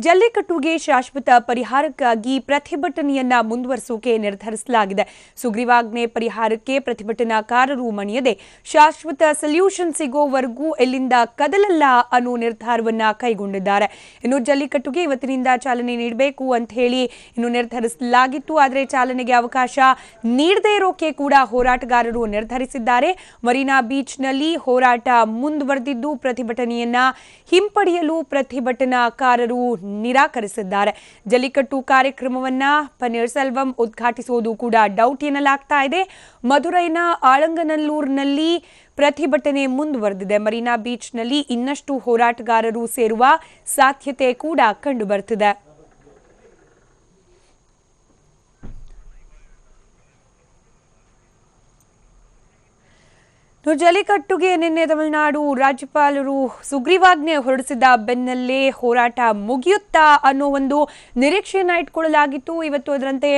ಜಲ್ಲಿಕಟ್ಟುಗೆ ಶಾಶ್ವತ ಪರಿಹಾರಕ್ಕಾಗಿ ಪ್ರತಿಭಟನೆಯನ್ನ ಮುಂದುವರಿಸೋಕೆ ನಿರ್ಧರಿಸಲಾಗಿದೆ. ಸುಗ್ರೀವಾಜ್ಞೆ ಪರಿಹಾರಕ್ಕೆ ಪ್ರತಿಭಟನಾಕಾರರು ಮಣಿಯದೆ ಶಾಶ್ವತ ಸೊಲ್ಯೂಷನ್ ಸಿಗೋವರೆಗೂ ಎಲ್ಲಿಂದ ಕದಲಲ್ಲ ಅನ್ನೋ ನಿರ್ಧಾರವನ್ನ ಕೈಗೊಂಡಿದ್ದಾರೆ. ಇನ್ನು ಜಲ್ಲಿಕಟ್ಟುಗೆ ಇವತ್ತಿನಿಂದ ಚಾಲನೆ ನೀಡಬೇಕು ಅಂತ ಹೇಳಿ ನಿರ್ಧರಿಸಲಾಗಿತ್ತು. ಆದರೆ ಚಾಲನೆಗೆ ಅವಕಾಶ ನೀಡದೇ ಇರೋಕೆ ಕೂಡ ಹೋರಾಟಗಾರರು ನಿರ್ಧರಿಸಿದ್ದಾರೆ. ಮರೀನಾ ಬೀಚ್ನಲ್ಲಿ ಹೋರಾಟ ಮುಂದುವರೆದಿದ್ದು ಪ್ರತಿಭಟನೆಯನ್ನ ಹಿಂಪಡೆಯಲು ಪ್ರತಿಭಟನಾಕಾರರು ನಿರಾಕರಿಸಿದ್ದಾರೆ. ಜಲ್ಲಿಕಟ್ಟು ಕಾರ್ಯಕ್ರಮವನ್ನ ಪನ್ನೀರ್ಸೆಲ್ವಂ ಉದ್ಘಾಟಿಸುವುದು ಕೂಡ ಡೌಟ್ ಎನ್ನಲಾಗ್ತಾ ಇದೆ. ಮಧುರೈನ ಆಳಂಗನಲ್ಲೂರಿನಲ್ಲಿ ಪ್ರತಿಭಟನೆ ಮುಂದುವರೆದಿದೆ. ಮರೀನಾ ಬೀಚ್ನಲ್ಲಿ ಇನ್ನಷ್ಟು ಹೋರಾಟಗಾರರು ಸೇರುವ ಸಾಧ್ಯತೆ ಕೂಡ ಕಂಡು ಬರ್ತಿದೆ. ಜಲ್ಲಿಕಟ್ಟುಗೆ ನಿನ್ನೆ ತಮಿಳುನಾಡು ರಾಜ್ಯಪಾಲರು ಸುಗ್ರೀವಾಜ್ಞೆ ಹೊರಡಿಸಿದ ಬೆನ್ನಲ್ಲೇ ಹೋರಾಟ ಮುಗಿಯುತ್ತಾ ಅನ್ನೋ ಒಂದು ನಿರೀಕ್ಷೆಯನ್ನ ಇಟ್ಕೊಳ್ಳಲಾಗಿತ್ತು. ಇವತ್ತು ಅದರಂತೆ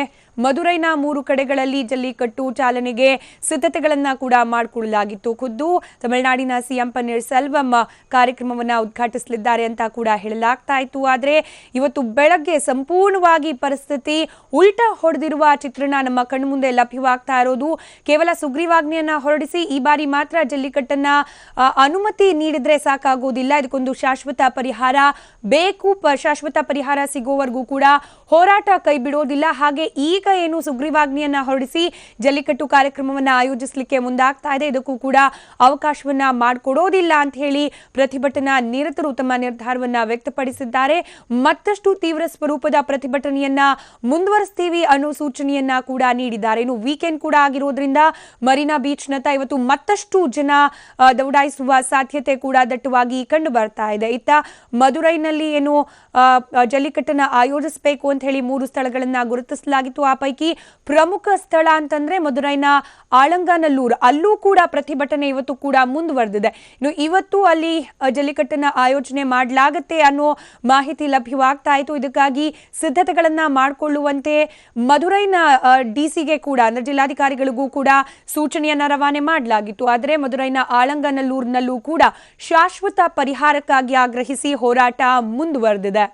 ಮಧುರೈನ 3 ಕಡೆಗಳಲ್ಲಿ ಜಲ್ಲಿಕಟ್ಟು ಚಾಲನೆಗೆ ಸಿದ್ಧತೆಗಳನ್ನ ಕೂಡ ಮಾಡಿಕೊಳ್ಳಲಾಗಿತ್ತು. ಖುದ್ದು ತಮಿಳುನಾಡಿನ ಸಿಎಂ ಪನ್ನೀರ್ಸೆಲ್ವಂ ಕಾರ್ಯಕ್ರಮವನ್ನ ಉದ್ಘಾಟಿಸಲಿದ್ದಾರೆ ಅಂತ ಕೂಡ ಹೇಳಲಾಗ್ತಾ ಇತ್ತು. ಆದರೆ ಇವತ್ತು ಬೆಳಗ್ಗೆ ಸಂಪೂರ್ಣವಾಗಿ ಪರಿಸ್ಥಿತಿ ಉಲ್ಟಾ ಹೊಡೆದಿರುವ ಚಿತ್ರಣ ನಮ್ಮ ಕಣ್ಣು ಮುಂದೆ ಲಭ್ಯವಾಗ್ತಾ ಇರೋದು. ಕೇವಲ ಸುಗ್ರೀವಾಜ್ಞೆಯನ್ನ ಹೊರಡಿಸಿ ಈ ಬಾರಿ ಮಾತ್ರ ಜಲ್ಲಿಕಟ್ಟನ್ನ ಅನುಮತಿ ನೀಡಿದ್ರೆ ಸಾಕಾಗೋದಿಲ್ಲ, ಇದಕ್ಕೊಂದು ಶಾಶ್ವತ ಪರಿಹಾರ ಬೇಕು. ಶಾಶ್ವತ ಪರಿಹಾರ ಸಿಗೋವರೆಗೂ ಕೂಡ ಹೋರಾಟ ಕೈ ಬಿಡೋದಿಲ್ಲ. ಹಾಗೆ ಈಗ ಏನು ಸುಗ್ರೀವಾಜ್ಞೆಯನ್ನ ಹೊರಡಿಸಿ ಜಲ್ಲಿಕಟ್ಟು ಕಾರ್ಯಕ್ರಮವನ್ನ ಆಯೋಜಿಸಲಿಕ್ಕೆ ಮುಂದಾಗ್ತಾ ಇದೆ, ಇದಕ್ಕೂ ಕೂಡ ಅವಕಾಶವನ್ನ ಮಾಡಿಕೊಡೋದಿಲ್ಲ ಅಂತ ಹೇಳಿ ಪ್ರತಿಭಟನಾ ನಿರತರು ತಮ್ಮ ನಿರ್ಧಾರವನ್ನ ವ್ಯಕ್ತಪಡಿಸಿದ್ದಾರೆ. ಮತ್ತಷ್ಟು ತೀವ್ರ ಸ್ವರೂಪದ ಪ್ರತಿಭಟನೆಯನ್ನ ಮುಂದುವರಿಸ್ತೀವಿ ಅನ್ನೋ ಸೂಚನೆಯನ್ನ ಕೂಡ ನೀಡಿದ್ದಾರೆ. ಇನ್ನು ವೀಕೆಂಡ್ ಕೂಡ ಆಗಿರೋದ್ರಿಂದ ಮರೀನಾ ಬೀಚ್ ನತ್ತ ಇವತ್ತು ಮತ್ತಷ್ಟು ಜನ ದೌಡಾಯಿಸುವ ಸಾಧ್ಯತೆ ಕೂಡ ದಟ್ಟವಾಗಿ ಕಂಡು ಬರ್ತಾ ಇದೆ. ಇತ್ತ ಮಧುರೈನಲ್ಲಿ ಏನು ಜಲ್ಲಿಕಟ್ಟನ್ನ ಆಯೋಜಿಸಬೇಕು ಅಂತ ಹೇಳಿ 3 ಸ್ಥಳಗಳನ್ನ ಗುರುತಿಸಲಾಗಿತ್ತು. ಆ ಪೈಕಿ ಪ್ರಮುಖ ಸ್ಥಳ ಅಂತಂದ್ರೆ ಮಧುರೈನ ಆಳಂಗನಲ್ಲೂರು, ಅಲ್ಲೂ ಕೂಡ ಪ್ರತಿಭಟನೆ ಇವತ್ತು ಕೂಡ ಮುಂದುವರೆದಿದೆ. ಇನ್ನು ಇವತ್ತು ಅಲ್ಲಿ ಜಲ್ಲಿಕಟ್ಟನ್ನ ಆಯೋಜನೆ ಮಾಡಲಾಗತ್ತೆ ಅನ್ನೋ ಮಾಹಿತಿ ಲಭ್ಯವಾಗ್ತಾ ಇತ್ತು. ಇದಕ್ಕಾಗಿ ಸಿದ್ಧತೆಗಳನ್ನ ಮಾಡಿಕೊಳ್ಳುವಂತೆ ಮಧುರೈನ ಡಿಸಿಗೆ ಕೂಡ ಅಂದ್ರೆ ಜಿಲ್ಲಾಧಿಕಾರಿಗಳಿಗೂ ಕೂಡ ಸೂಚನೆಯನ್ನ ರವಾನೆ ಮಾಡಲಾಗಿತ್ತು. ಆದರೆ ಮಧುರೈನ ಆಳಂಗನಲ್ಲೂರಿನಲ್ಲೂ ಕೂಡ ಶಾಶ್ವತ ಪರಿಹಾರಕ್ಕಾಗಿ ಆಗ್ರಹಿಸಿ ಹೋರಾಟ ಮುಂದುವರೆದಿದೆ.